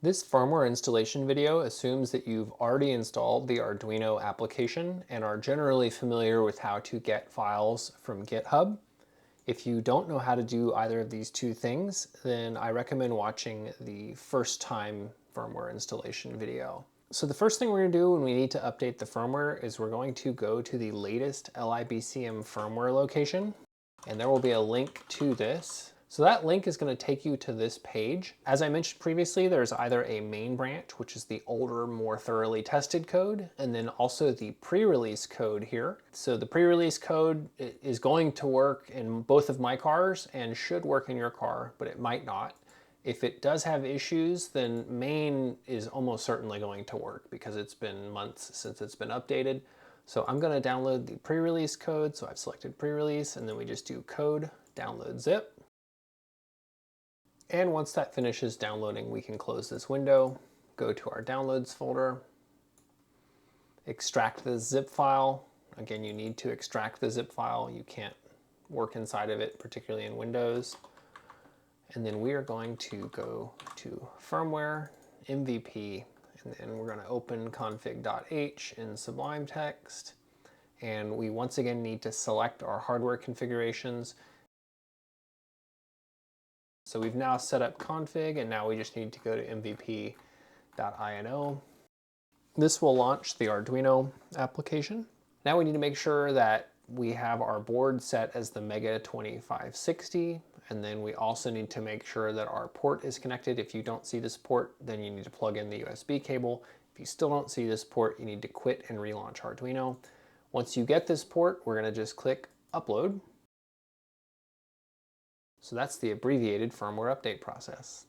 This firmware installation video assumes that you've already installed the Arduino application and are generally familiar with how to get files from GitHub. If you don't know how to do either of these two things, then I recommend watching the first time firmware installation video. So the first thing we're going to do when we need to update the firmware is we're going to go to the latest LiBCM firmware location, and there will be a link to this. So that link is going to take you to this page. As I mentioned previously, there's either a main branch, which is the older, more thoroughly tested code, and then also the pre-release code here. So the pre-release code is going to work in both of my cars and should work in your car, but it might not. If it does have issues, then main is almost certainly going to work because it's been months since it's been updated. So I'm going to download the pre-release code. So I've selected pre-release, and then we just do code, download zip. And once that finishes downloading, we can close this window, go to our downloads folder, extract the zip file. Again, you need to extract the zip file. You can't work inside of it, particularly in Windows. And then we are going to go to firmware, MVP, and then we're going to open config.h in Sublime Text. And we once again need to select our hardware configurations. So we've now set up config, and now we just need to go to mvp.ino. This will launch the Arduino application. Now we need to make sure that we have our board set as the Mega 2560, and then we also need to make sure that our port is connected. If you don't see this port, then you need to plug in the USB cable. If you still don't see this port, you need to quit and relaunch Arduino. Once you get this port, we're going to just click Upload. So that's the abbreviated firmware update process.